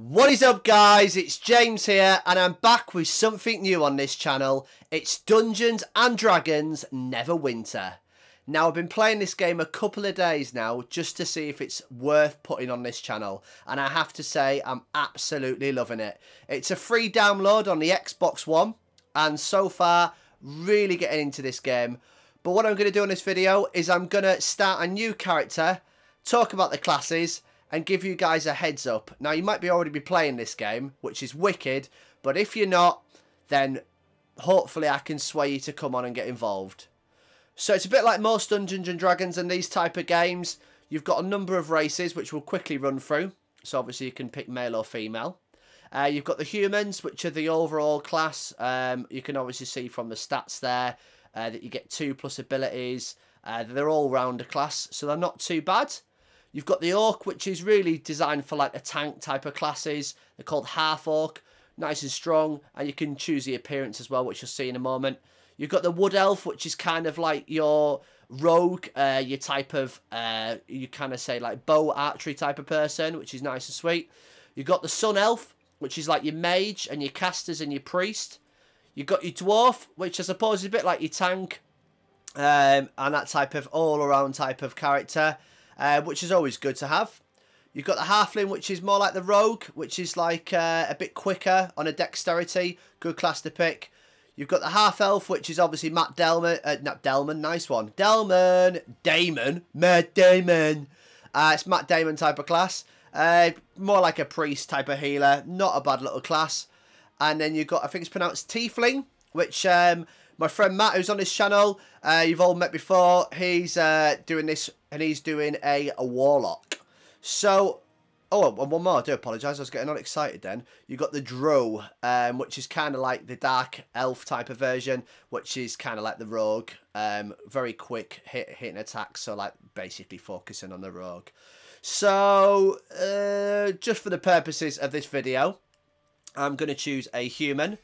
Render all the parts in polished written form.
What is up, guys? It's James here, and I'm back with something new on this channel. It's Dungeons and Dragons Neverwinter. Now, I've been playing this game a couple of days now just to see if it's worth putting on this channel, and I have to say I'm absolutely loving it. It's a free download on the Xbox One, and so far, really getting into this game. But what I'm going to do in this video is I'm going to start a new character, talk about the classes, and give you guys a heads up. Now, you might already be playing this game, which is wicked, but if you're not, then hopefully I can sway you to come on and get involved. So it's a bit like most Dungeons and Dragons and these type of games. You've got a number of races, which we'll quickly run through. So obviously you can pick male or female. You've got the humans, which are the overall class. You can obviously see from the stats there that you get 2+ abilities. They're all rounder class, so they're not too bad. You've got the Orc, which is really designed for like a tank type of classes. They're called Half Orc, nice and strong, and you can choose the appearance as well, which you'll see in a moment. You've got the Wood Elf, which is kind of like your rogue, your type of, you kind of say like bow archery type of person, which is nice and sweet. You've got the Sun Elf, which is like your mage and your casters and your priest. You've got your Dwarf, which I suppose is a bit like your tank, and that type of all-around type of character. Which is always good to have. You've got the Halfling, which is more like the Rogue, which is like a bit quicker on a dexterity. Good class to pick. You've got the Half-Elf, which is obviously Matt Damon. Not Delman, nice one. Damon. Matt Damon. It's Matt Damon type of class. More like a priest type of healer. Not a bad little class. And then you've got, I think it's pronounced Tiefling, which my friend Matt, who's on this channel, you've all met before, he's doing this, and he's doing a Warlock. So, oh, and one more, I do apologise, I was getting all excited then. You've got the Drow, which is kind of like the Dark Elf type of version, which is kind of like the Rogue. Very quick hitting attacks, so like basically focusing on the Rogue. So, just for the purposes of this video, I'm going to choose a human.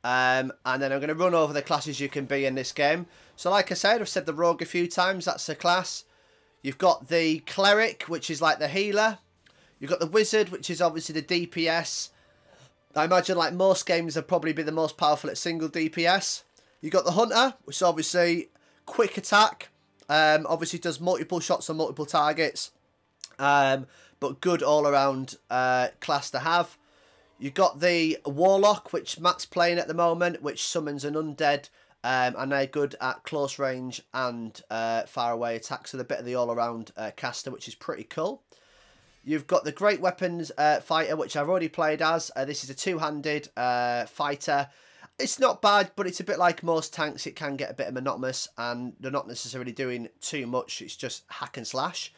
And then I'm going to run over the classes you can be in this game. So like I said, I've said the Rogue a few times. That's the class. You've got the Cleric, which is like the healer. You've got the Wizard, which is obviously the DPS. I imagine like most games will probably be the most powerful at single DPS. You've got the Hunter, which is obviously quick attack. Obviously does multiple shots on multiple targets. But good all-around class to have. You've got the Warlock, which Matt's playing at the moment, which summons an undead, and they're good at close range and far away attacks, so they're a bit of the all-around caster, which is pretty cool. You've got the Great Weapons Fighter, which I've already played as. This is a two-handed fighter. It's not bad, but it's a bit like most tanks. It can get a bit monotonous, and they're not necessarily doing too much. It's just hack and slash.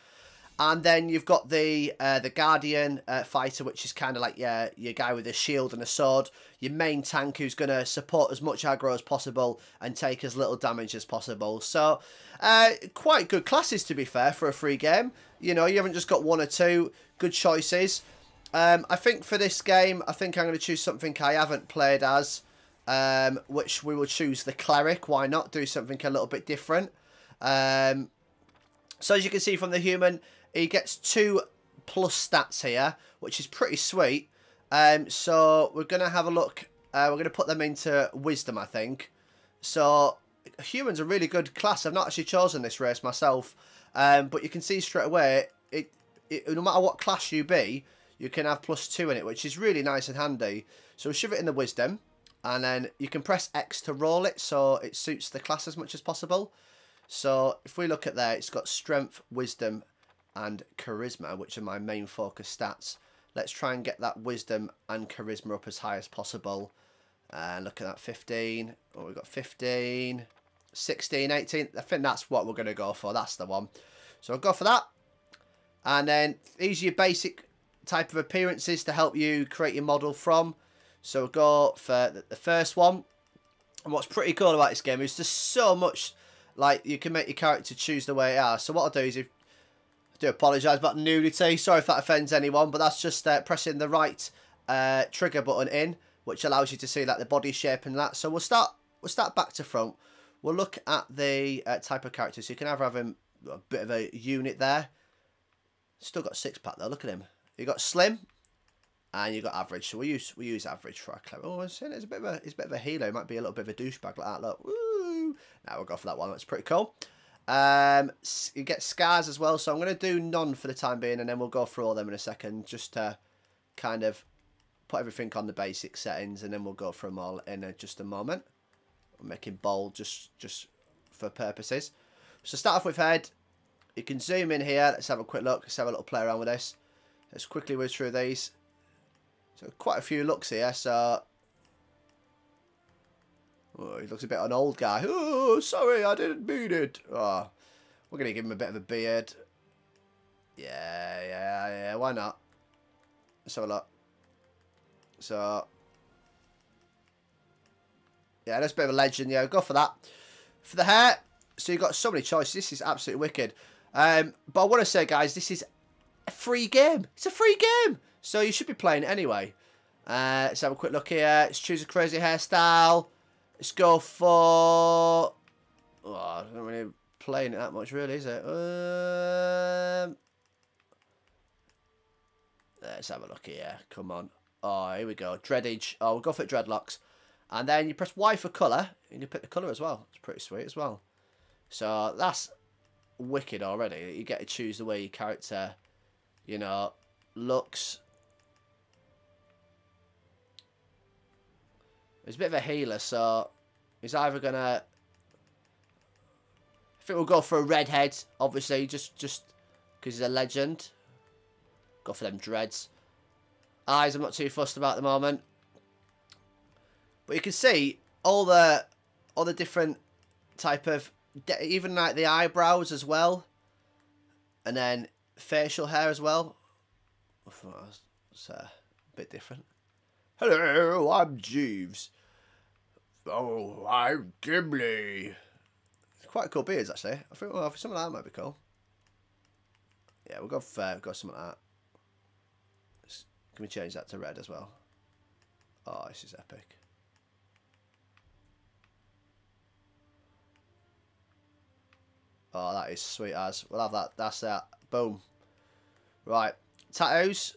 And then you've got the Guardian fighter, which is kind of like your guy with a shield and a sword. Your main tank who's going to support as much aggro as possible and take as little damage as possible. So, quite good classes, to be fair, for a free game. You know, you haven't just got one or two. Good choices. I think for this game, I think I'm going to choose something I haven't played as, which we will choose the Cleric. Why not? Do something a little bit different. So, as you can see from the human, he gets 2+ stats here, which is pretty sweet. So we're going to have a look. We're going to put them into Wisdom, I think. So humans are a really good class. I've not actually chosen this race myself. But you can see straight away, no matter what class you be, you can have +2 in it, which is really nice and handy. So we'll shove it in the Wisdom. And then you can press X to roll it, so it suits the class as much as possible. So if we look at there, it's got Strength, Wisdom, and Charisma, which are my main focus stats. Let's try and get that Wisdom and Charisma up as high as possible. Look at that, 15. Oh, we've got 15, 16, 18. I think that's what we're going to go for. That's the one. So I'll go for that. And then these are your basic type of appearances to help you create your model from. So we'll go for the first one. And what's pretty cool about this game is there's so much, like, you can make your character choose the way it is. So what I'll do is, I do apologise about the nudity. Sorry if that offends anyone, but that's just pressing the right trigger button in, which allows you to see like the body shape and that. So we'll start back to front. We'll look at the type of character. So you can either have him a bit of a unit there. Still got 6-pack though. Look at him. You got Slim, And you got average, so we use average for our clever. Oh, I'm saying it's a bit of a healer. It might be a little bit of a douchebag like that. Look, woo! Now we'll go for that one. That's pretty cool. You get scars as well, so I'm going to do none for the time being, and then we'll go through all them in a second, just to kind of put everything on the basic settings, and then we'll go through them all in just a moment. I'm making bold just for purposes. So start off with head. You can zoom in here. Let's have a quick look. Let's have a little play around with this. Let's quickly whiz through these. So quite a few looks here. So oh, he looks a bit of an old guy. Oh, sorry, I didn't mean it. Oh, we're gonna give him a bit of a beard. Yeah. Why not? Let's have a look. So yeah, that's a bit of a legend. Yeah, go for that. For the hair, so you've got so many choices. This is absolutely wicked. But I want to say, guys, this is a free game. It's a free game. So you should be playing it anyway. Let's have a quick look here. Let's choose a crazy hairstyle. Let's go for... Oh, I'm not really playing it that much, really, is it? Let's have a look here. Come on. Oh, here we go. Dreadage. Oh, we'll go for dreadlocks. And then you press Y for colour. And you pick the colour as well. It's pretty sweet as well. So that's wicked already. You get to choose the way your character, you know, looks. He's a bit of a healer, so he's either going to... I think we'll go for a redhead, obviously, just because he's a legend. Go for them dreads. Eyes I'm not too fussed about at the moment. But you can see all the different type of... Even like the eyebrows as well. And then facial hair as well. It's a bit different. Hello, I'm Jeeves. Oh, I'm Gimli. Quite cool beards, actually. I think, well, some of that might be cool. Yeah, we'll go for some of that. Can we change that to red as well? Oh, this is epic. Oh, that is sweet as. We'll have that. That's that. Boom. Right. Tattoos.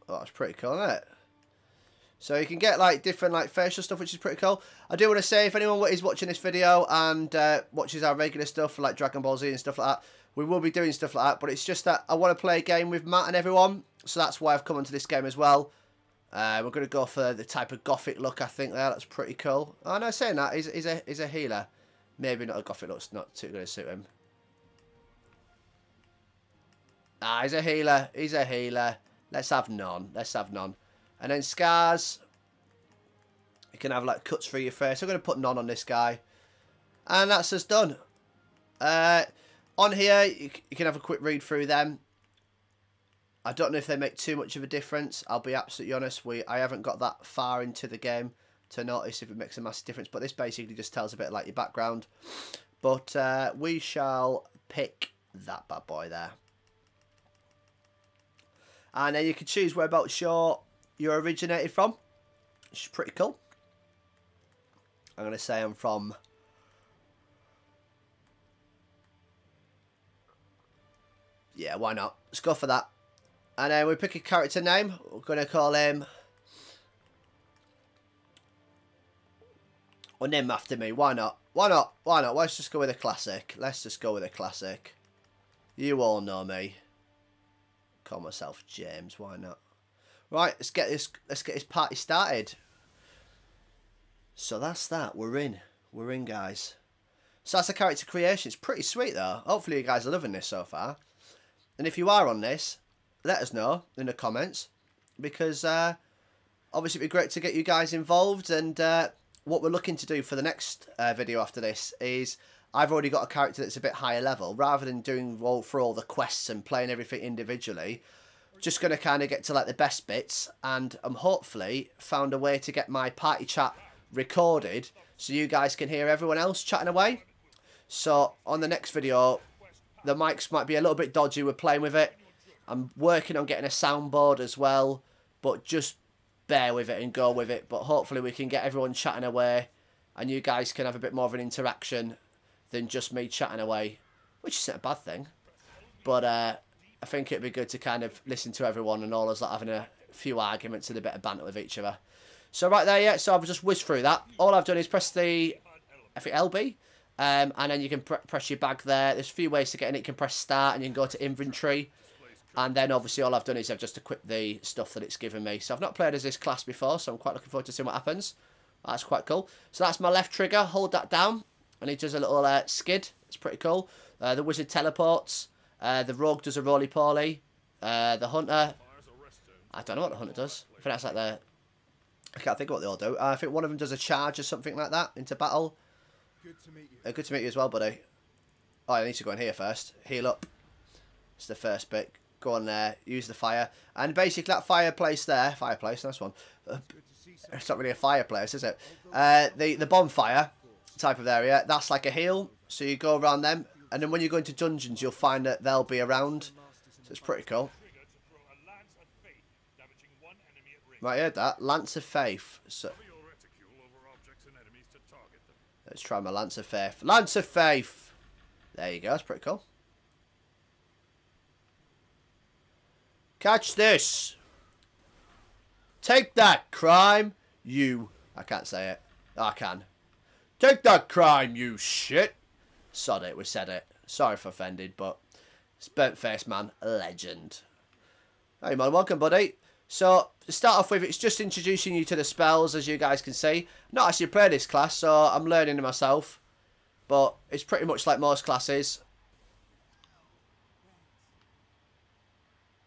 Oh, that's pretty cool, isn't it? So you can get like different like facial stuff, which is pretty cool. I do want to say, if anyone is watching this video and watches our regular stuff like Dragon Ball Z and stuff like that, we will be doing stuff like that. But it's just that I want to play a game with Matt and everyone, so that's why I've come onto this game as well. We're going to go for the type of gothic look, I think. That's pretty cool. Oh no, saying that, he's a healer. Maybe not a gothic look's not too going to suit him. Ah, he's a healer. He's a healer. Let's have none. Let's have none. And then scars. You can have like cuts through your face. I'm going to put none on this guy. And that's us done. On here, you can have a quick read through them. I don't know if they make too much of a difference. I'll be absolutely honest. I haven't got that far into the game to notice if it makes a massive difference. But this basically just tells a bit like your background. But we shall pick that bad boy there. And then you can choose whereabouts you're originated from, which is pretty cool. I'm going to say I'm from... Yeah, why not? Let's go for that. And then we pick a character name. We're going to call him... Or name after me. Why not? Why not? Why not? Let's just go with a classic. Let's just go with a classic. You all know me. Call myself James. Why not? Right, let's get this party started. So that's that. We're in, guys. So that's the character creation. It's pretty sweet though. Hopefully you guys are loving this so far. And if you are on this, let us know in the comments, because obviously it'd be great to get you guys involved. And what we're looking to do for the next video after this is, I've already got a character that's a bit higher level. Rather than doing for all the quests and playing everything individually, just going to kind of get to like the best bits, and hopefully found a way to get my party chat recorded so you guys can hear everyone else chatting away. So on the next video, the mics might be a little bit dodgy. We're playing with it. I'm working on getting a soundboard as well, but just bear with it and go with it. But hopefully we can get everyone chatting away, and you guys can have a bit more of an interaction than just me chatting away, which isn't a bad thing. But I think it'd be good to kind of listen to everyone and all us like having a few arguments and a bit of banter with each other. So right there, yeah, so I've just whizzed through that. All I've done is press the, I think, LB. And then you can press your bag there. There's a few ways to get in it. You can press start and you can go to inventory. And then obviously all I've done is I've just equipped the stuff that it's given me. So I've not played as this class before, so I'm quite looking forward to seeing what happens. That's quite cool. So that's my left trigger. Hold that down. And it does a little skid. It's pretty cool. The wizard teleports. The rogue does a roly-poly. The hunter... I don't know what the hunter does. I think that's like the... I can't think of what they all do. I think one of them does a charge or something like that into battle. Good to meet you. Good to meet you as well, buddy. Oh, I need to go in here first. Heal up. It's the first bit. Go on there. Use the fire. And basically that fireplace there... Fireplace, nice one. It's not really a fireplace, is it? The bonfire type of area, that's like a heal. So you go around them. And then when you go into dungeons, you'll find that they'll be around. So it's pretty cool. Right, I heard that. Lance of Faith. So, let's try my Lance of Faith. Lance of Faith! There you go. That's pretty cool. Catch this! Take that, crime, you... I can't say it. Oh, I can. Take that, crime, you shit! Sod it, we said it. Sorry if offended, but... Burnt Face Man, a legend. Hey, man, welcome, buddy. So, to start off with, it's just introducing you to the spells, as you guys can see. Not actually played this class, so I'm learning it myself. But it's pretty much like most classes.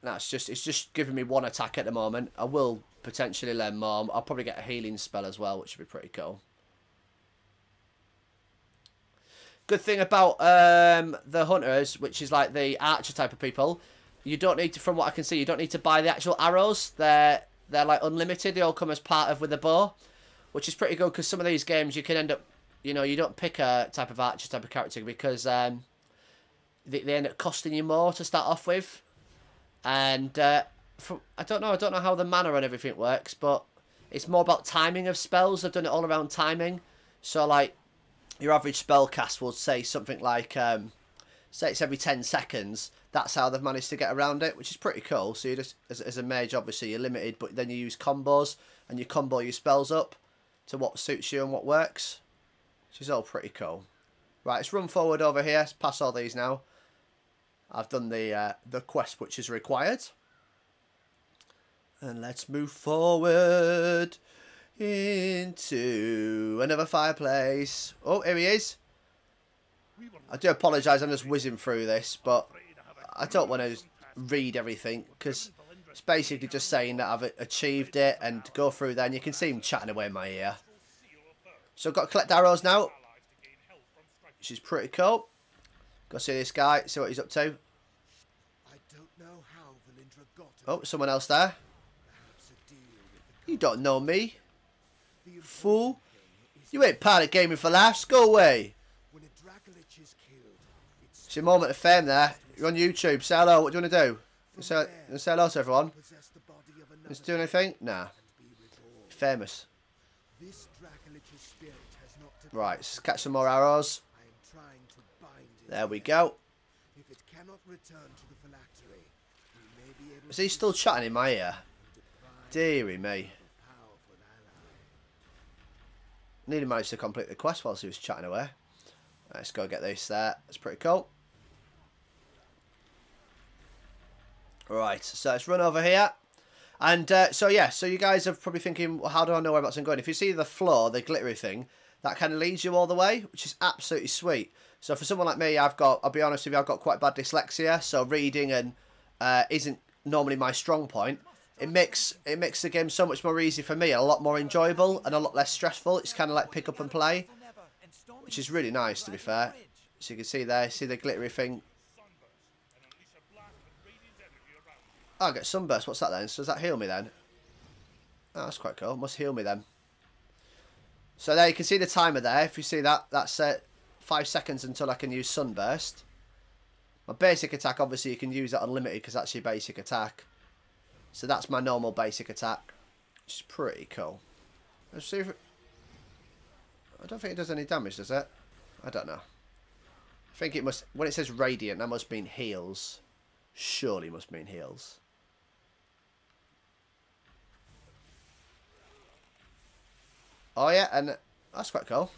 No, it's just giving me one attack at the moment. I will potentially learn more. I'll probably get a healing spell as well, which would be pretty cool. Good thing about the hunters, which is like the archer type of people, you don't need to, from what I can see, you don't need to buy the actual arrows. They're like unlimited. They all come as part of with a bow, which is pretty good because some of these games you can end up, you know, you don't pick a type of archer type of character because they end up costing you more to start off with. And I don't know how the mana and everything works, but it's more about timing of spells. I've done it all around timing. So like your average spell cast will say something like say it's every 10 seconds. That's how they've managed to get around it, which is pretty cool. So you just, as a mage, obviously you're limited, but then you use combos and you combo your spells up to what suits you and what works, which is all pretty cool. Right, let's run forward over here. Let's pass all these now. I've done the quest which is required. And let's move forward into another fireplace. Oh, here he is. I do apologise, I'm just whizzing through this, but I don't want to read everything because it's basically just saying that I've achieved it and go through there and you can see him chatting away in my ear. So I've got to collect arrows now, which is pretty cool. Go see this guy, see what he's up to. Oh, someone else there. You don't know me, fool. You ain't part of gaming for laughs. Go away. It's your moment of fame there. You're on YouTube. Say hello. What do you want to do? Say hello to everyone. Let's do anything? Nah. Famous. Right, let's catch some more arrows. There we go. Is he still chatting in my ear? Deary me. Nearly managed to complete the quest whilst he was chatting away. Let's go get this there. That's pretty cool. Right, so let's run over here. And so yeah, so you guys are probably thinking, well, how do I know whereabouts I'm going? If you see the floor, the glittery thing, that kind of leads you all the way, which is absolutely sweet. So for someone like me, I'll be honest with you, I've got quite bad dyslexia, so reading and isn't normally my strong point. It makes the game so much more easy for me, a lot more enjoyable and a lot less stressful. It's kind of like pick up and play, which is really nice to be fair. So you can see there, see the glittery thing. Oh, I get sunburst. What's that then? So does that heal me then? Oh, that's quite cool. Must heal me then. So there you can see the timer there. If you see that, that's 5 seconds until I can use sunburst. My basic attack, obviously, you can use that unlimited because that's your basic attack. So that's my normal basic attack, which is pretty cool. Let's see if it... I don't think it does any damage, does it? I don't know. I think it must... When it says radiant, that must mean heals. Surely must mean heals. Oh yeah, and that's quite cool.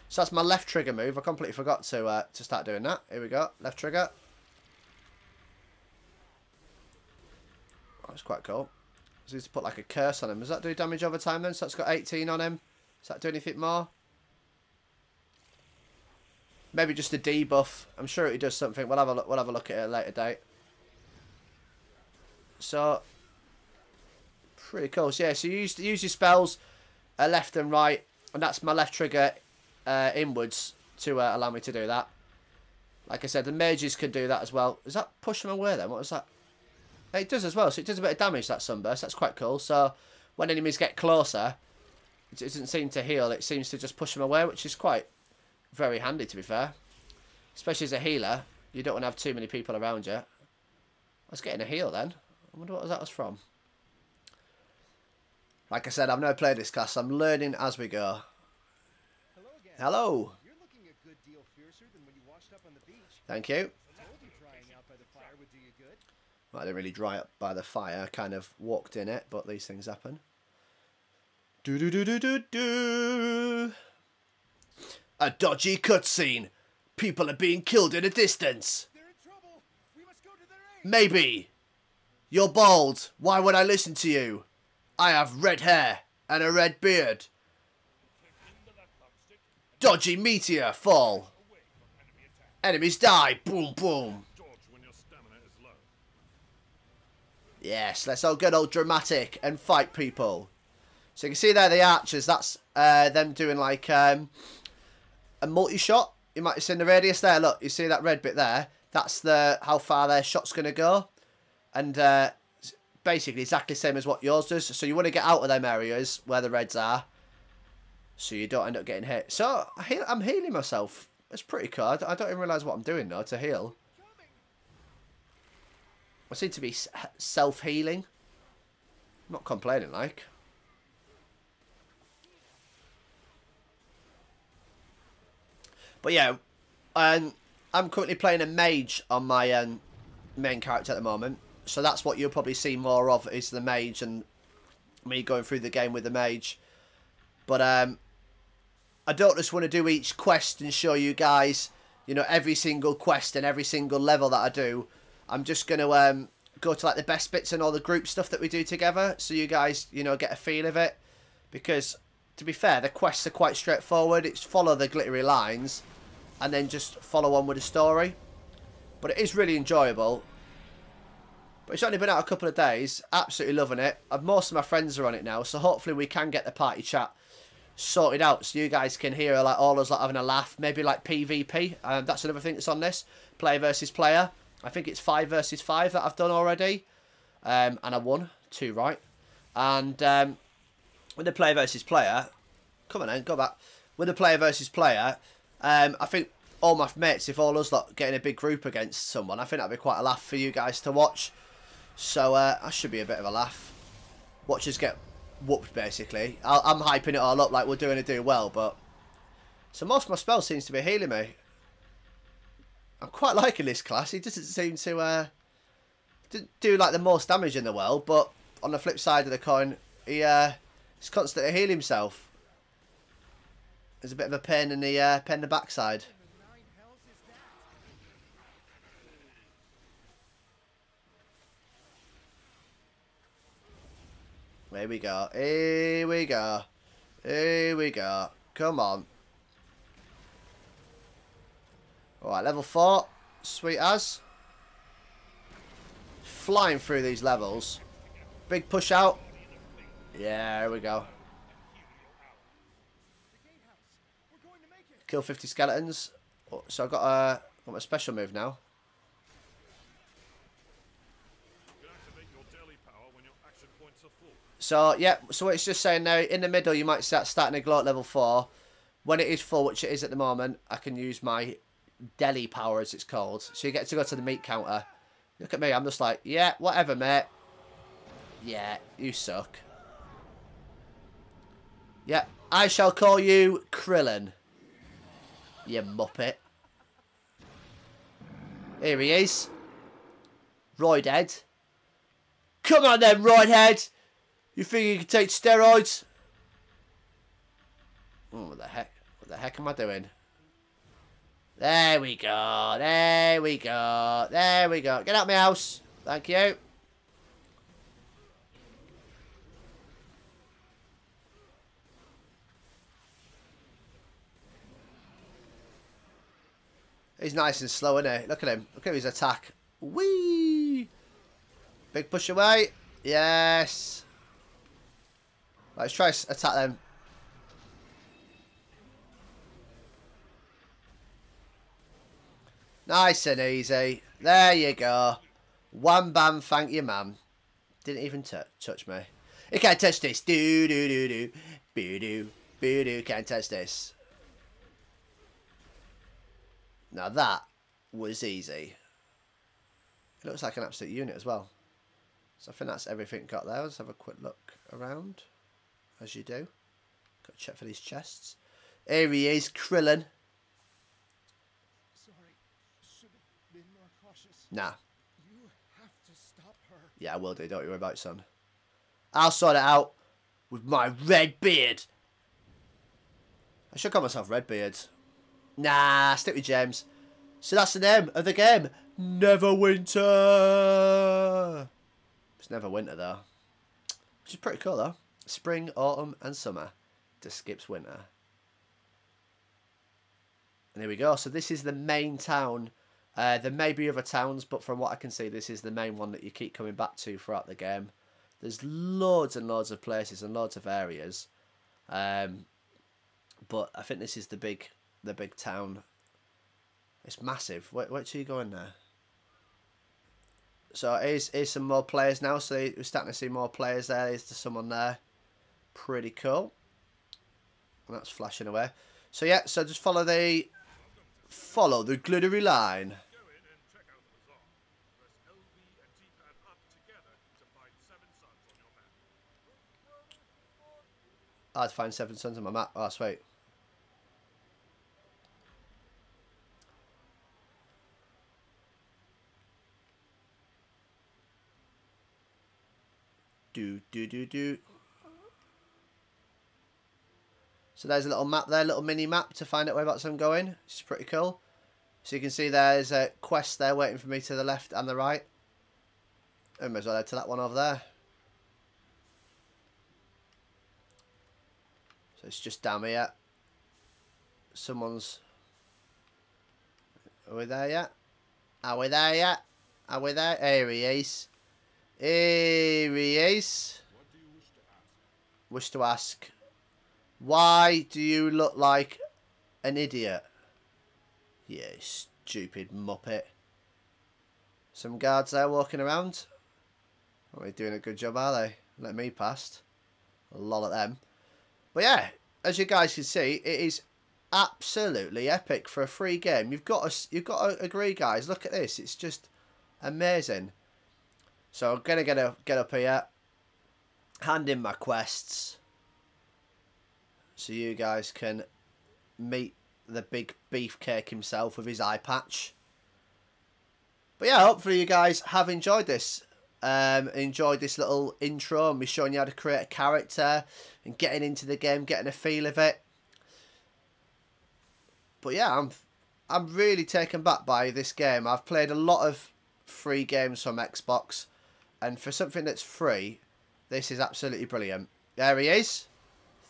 So that's my left trigger move. I completely forgot to start doing that. Here we go. Left trigger. That's quite cool. So he's put like a curse on him. Does that do damage over time then? So that's got 18 on him. Does that do anything more? Maybe just a debuff. I'm sure it does something. We'll have a look. We'll have a look at it at a later date. So pretty cool. So yeah. So you use your spells left and right, and that's my left trigger inwards to allow me to do that. Like I said, the mages can do that as well. Does that push them away then? What was that? It does as well. So it does a bit of damage, that sunburst. That's quite cool. So when enemies get closer, it doesn't seem to heal. It seems to just push them away, which is quite very handy, to be fair. Especially as a healer, you don't want to have too many people around you. I was getting a heal then. I wonder what that was from. Like I said, I've never played this class. So I'm learning as we go. Hello again. Hello. You're looking a good deal fiercer than when you washed up on the beach. Thank you. I told you drying out by the fire would do you good. Well, I didn't really dry up by the fire. I kind of walked in it, but these things happen. Do do do do do do. A dodgy cutscene. People are being killed in a distance. They're in trouble. We must go to their aid. Maybe. You're bald. Why would I listen to you? I have red hair and a red beard. Dodgy meteor fall. Enemies die. Boom, boom. Yes, let's all get all dramatic and fight people. So you can see there the archers. That's them doing like a multi-shot. You might have seen the radius there. Look, you see that red bit there? That's how far their shot's going to go. And basically exactly the same as what yours does. So you want to get out of them areas where the reds are, so you don't end up getting hit. So I'm healing myself. It's pretty cool. I don't even realise what I'm doing though to heal. I seem to be self-healing. I'm not complaining like. But yeah, I'm currently playing a mage on my main character at the moment. So that's what you'll probably see more of, is the mage and me going through the game with the mage. But I don't just want to do each quest and show you guys, you know, every single quest and every single level that I do. I'm just going to go to like the best bits and all the group stuff that we do together, so you guys, you know, get a feel of it. Because to be fair, the quests are quite straightforward. It's follow the glittery lines and then just follow on with the story. But it is really enjoyable. But it's only been out a couple of days. Absolutely loving it. Most of my friends are on it now, so hopefully we can get the party chat sorted out, so you guys can hear like all us like having a laugh. Maybe like PvP. That's another thing that's on this. Player versus player. I think it's 5 versus 5 that I've done already. And I won 2, right? And with the player versus player, come on then, go back. With the player versus player, I think all my mates, if all us lot getting a big group against someone, I think that'd be quite a laugh for you guys to watch. So that should be a bit of a laugh. Watch us get whooped, basically. I'm hyping it all up like we're doing well, but... So most of my spell seems to be healing me. I'm quite liking this class. He doesn't seem to do like the most damage in the world, but on the flip side of the coin, he's constantly healing himself. There's a bit of a pain in the backside. Here we go. Here we go. Here we go. Come on. Alright, level 4. Sweet as. Flying through these levels. Big push out. Yeah, here we go. Kill 50 skeletons. So I've got my special move now. So, yeah, so what it's just saying now, in the middle, you might start starting a glow at level 4. When it is full, which it is at the moment, I can use my deli power, as it's called. So you get to go to the meat counter. Look at me, I'm just like, yeah, whatever, mate. Yeah, you suck. Yeah, I shall call you Krillin. You muppet. Here he is. Roidhead. Come on then, Roidhead. You think you can take steroids? Oh, what the heck? What the heck am I doing? There we go. There we go. There we go. Get out of my house. Thank you. He's nice and slow, isn't he? Look at him. Look at his attack. Whee! Big push away. Yes. Let's try to attack them. Nice and easy. There you go. Wham bam, thank you, ma'am. Didn't even touch me. You can't touch this. Do do do do. Boo do. Boo do. Can't touch this. Now that was easy. It looks like an absolute unit as well. So I think that's everything got there. Let's have a quick look around. As you do. Got to check for these chests. Here he is, Krillin. Sorry. Should have been more cautious. Nah. You have to stop her. Yeah, I will do. Don't you worry about it, son. I'll sort it out with my red beard. I should call myself Redbeard. Nah, stick with James. So that's the name of the game. Neverwinter. It's Neverwinter though. Which is pretty cool though. Spring, autumn and summer. Just skips winter. And here we go. So this is the main town. There may be other towns, but from what I can see, this is the main one that you keep coming back to throughout the game. There's loads and loads of places and loads of areas. But I think this is the big town. It's massive. Wait till you go in there. So here's some more players now. So we're starting to see more players there. There's someone there. Pretty cool. And that's flashing away. So yeah, so just follow the glittery line. I had to find 7 suns on my map. Oh, sweet. Do. So there's a little map there, little mini map to find out whereabouts I'm going. Which is pretty cool. So you can see there's a quest there waiting for me to the left and the right. I may as well head to that one over there. So it's just down here. Someone's... Are we there yet? Are we there yet? Are we there? Here he is. Here he is. What do you wish to ask? Wish to ask. Why do you look like an idiot? Yeah, stupid muppet. Some guards there walking around. Are they doing a good job, are they? Let me past. A lot of them. But yeah, as you guys can see, it is absolutely epic for a free game. You've got to agree, guys. Look at this. It's just amazing. So I'm gonna get up here, hand in my quests, so you guys can meet the big beefcake himself with his eye patch. But yeah, hopefully you guys have enjoyed this. Enjoyed this little intro and me showing you how to create a character and getting into the game, getting a feel of it. But yeah, I'm really taken back by this game. I've played a lot of free games from Xbox, and for something that's free, this is absolutely brilliant. There he is.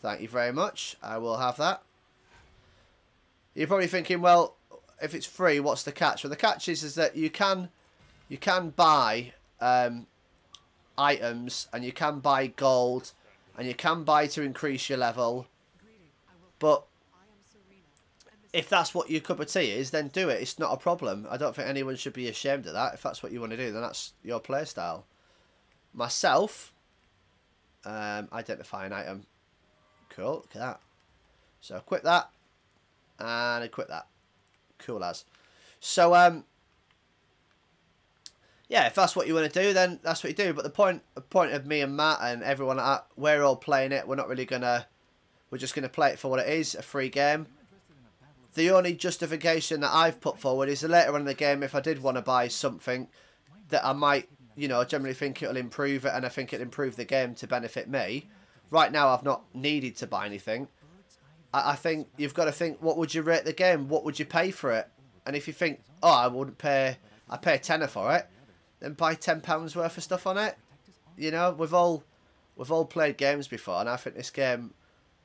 Thank you very much. I will have that. You're probably thinking, well, if it's free, what's the catch? Well, the catch is that you can buy items, and you can buy gold, and you can buy to increase your level. But if that's what your cup of tea is, then do it. It's not a problem. I don't think anyone should be ashamed of that. If that's what you want to do, then that's your playstyle. Myself, identify an item. Cool, look at that. So equip that, and equip that. Cool as. So, yeah, if that's what you want to do, then that's what you do. But the point of me and Matt and everyone like that, we're all playing it. We're not really gonna. We're just gonna play it for what it is, a free game. The only justification that I've put forward is that later on in the game, if I did want to buy something, that I might, you know, generally think it'll improve it, and I think it'll improve the game to benefit me. Right now, I've not needed to buy anything. I think you've got to think, what would you rate the game? What would you pay for it? And if you think, oh, I wouldn't pay, I'd pay a tenner for it, then buy £10 worth of stuff on it. You know, we've all played games before, and I think this game,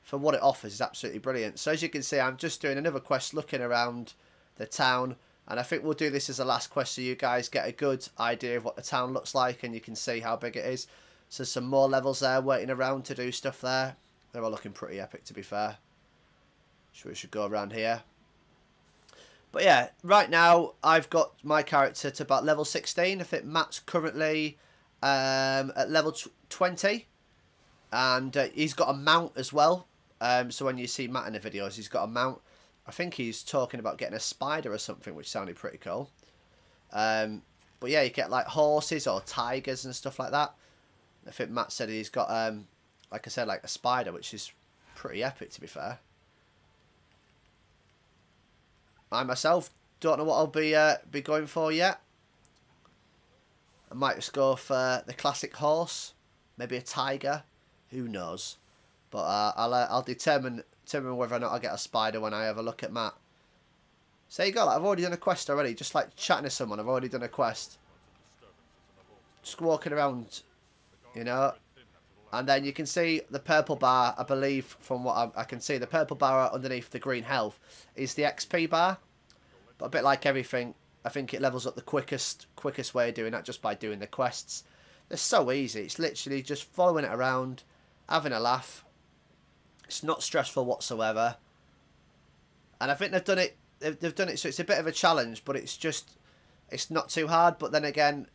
for what it offers, is absolutely brilliant. So as you can see, I'm just doing another quest looking around the town, and I think we'll do this as the last quest so you guys get a good idea of what the town looks like, and you can see how big it is. So some more levels there waiting around to do stuff there. They're all looking pretty epic, to be fair. We should go around here. But yeah, right now I've got my character to about level 16. I think Matt's currently at level 20. And he's got a mount as well. So when you see Matt in the videos, he's got a mount. I think he's talking about getting a spider or something, which sounded pretty cool. But yeah, you get like horses or tigers and stuff like that. I think Matt said he's got, like I said, like a spider, which is pretty epic, to be fair. I myself don't know what I'll be going for yet. I might just go for the classic horse, maybe a tiger. Who knows? But I'll determine whether or not I get a spider when I have a look at Matt. So there you go. Like, I've already done a quest already. Just like chatting to someone, I've already done a quest. Just walking around, you know. And then you can see the purple bar, I believe, from what I can see, the purple bar underneath the green health is the XP bar. But a bit like everything, I think it levels up the quickest way of doing that, just by doing the quests. They're so easy. It's literally just following it around, having a laugh. It's not stressful whatsoever. And I think they've done it so it's a bit of a challenge, but it's not too hard. But then again,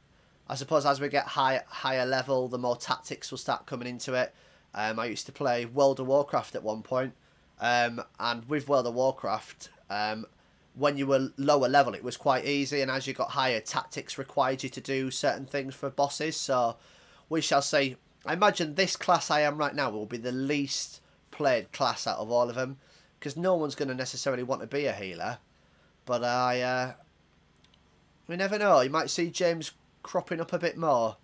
I suppose as we get higher level, the more tactics will start coming into it. I used to play World of Warcraft at one point, and with World of Warcraft, when you were lower level, it was quite easy, and as you got higher, tactics required you to do certain things for bosses. So we shall see. I imagine this class I am right now will be the least played class out of all of them, because no one's going to necessarily want to be a healer. But we never know. You might see James cropping up a bit more.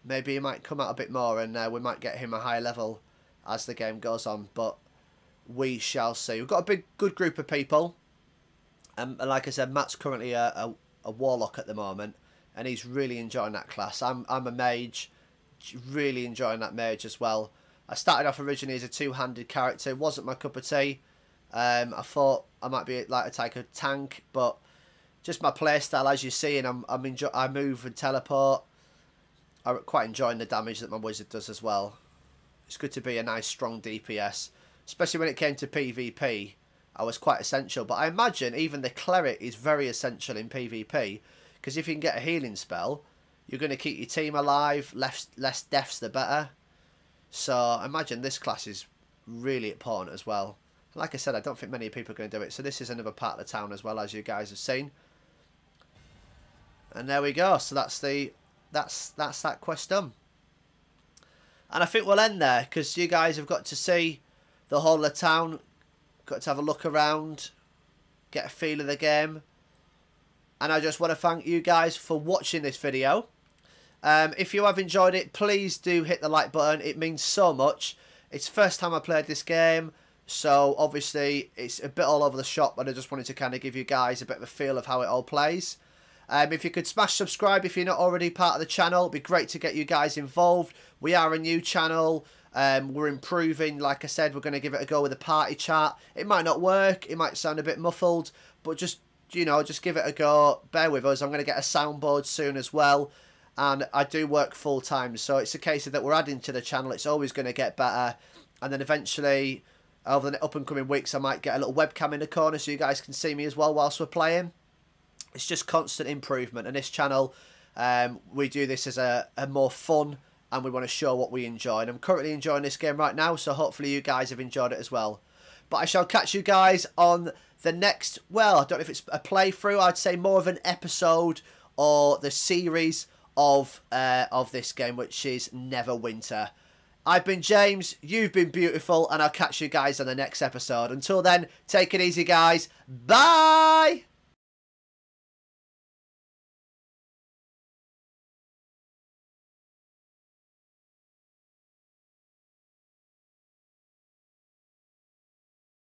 Maybe he might come out a bit more, and we might get him a higher level as the game goes on. But we shall see. We've got a good group of people. And like I said, Matt's currently a warlock at the moment, and he's really enjoying that class. I'm a mage, really enjoying that mage as well. I started off originally as a two-handed character. It wasn't my cup of tea. I thought I might be like to take a tank, but just my playstyle, as you see, and I move and teleport. I'm quite enjoying the damage that my wizard does as well. It's good to be a nice strong DPS, especially when it came to PvP. I was quite essential, but I imagine even the cleric is very essential in PvP, because if you can get a healing spell, you're going to keep your team alive. Less deaths, the better. So I imagine this class is really important as well. Like I said, I don't think many people are going to do it. So this is another part of the town as well, as you guys have seen. And there we go. So that's that quest done. And I think we'll end there, because you guys have got to see the whole of the town. Got to have a look around, get a feel of the game. And I just want to thank you guys for watching this video. If you have enjoyed it, please do hit the like button. It means so much. It's the first time I played this game, so obviously it's a bit all over the shop, but I just wanted to kind of give you guys a bit of a feel of how it all plays. If you could smash subscribe if you're not already part of the channel, it'd be great to get you guys involved. We are a new channel. We're improving. Like I said, we're going to give it a go with a party chat. It might not work. It might sound a bit muffled, but just, you know, just give it a go. Bear with us. I'm going to get a soundboard soon as well. And I do work full time, so it's a case of that we're adding to the channel. It's always going to get better. And then eventually, over the up and coming weeks, I might get a little webcam in the corner so you guys can see me as well whilst we're playing. It's just constant improvement. And this channel, we do this as a more fun, and we want to show what we enjoy. And I'm currently enjoying this game right now, so hopefully you guys have enjoyed it as well. But I shall catch you guys on the next, well, I don't know if it's a playthrough. I'd say more of an episode or the series of this game, which is Neverwinter. I've been James, you've been beautiful, and I'll catch you guys on the next episode. Until then, take it easy, guys. Bye!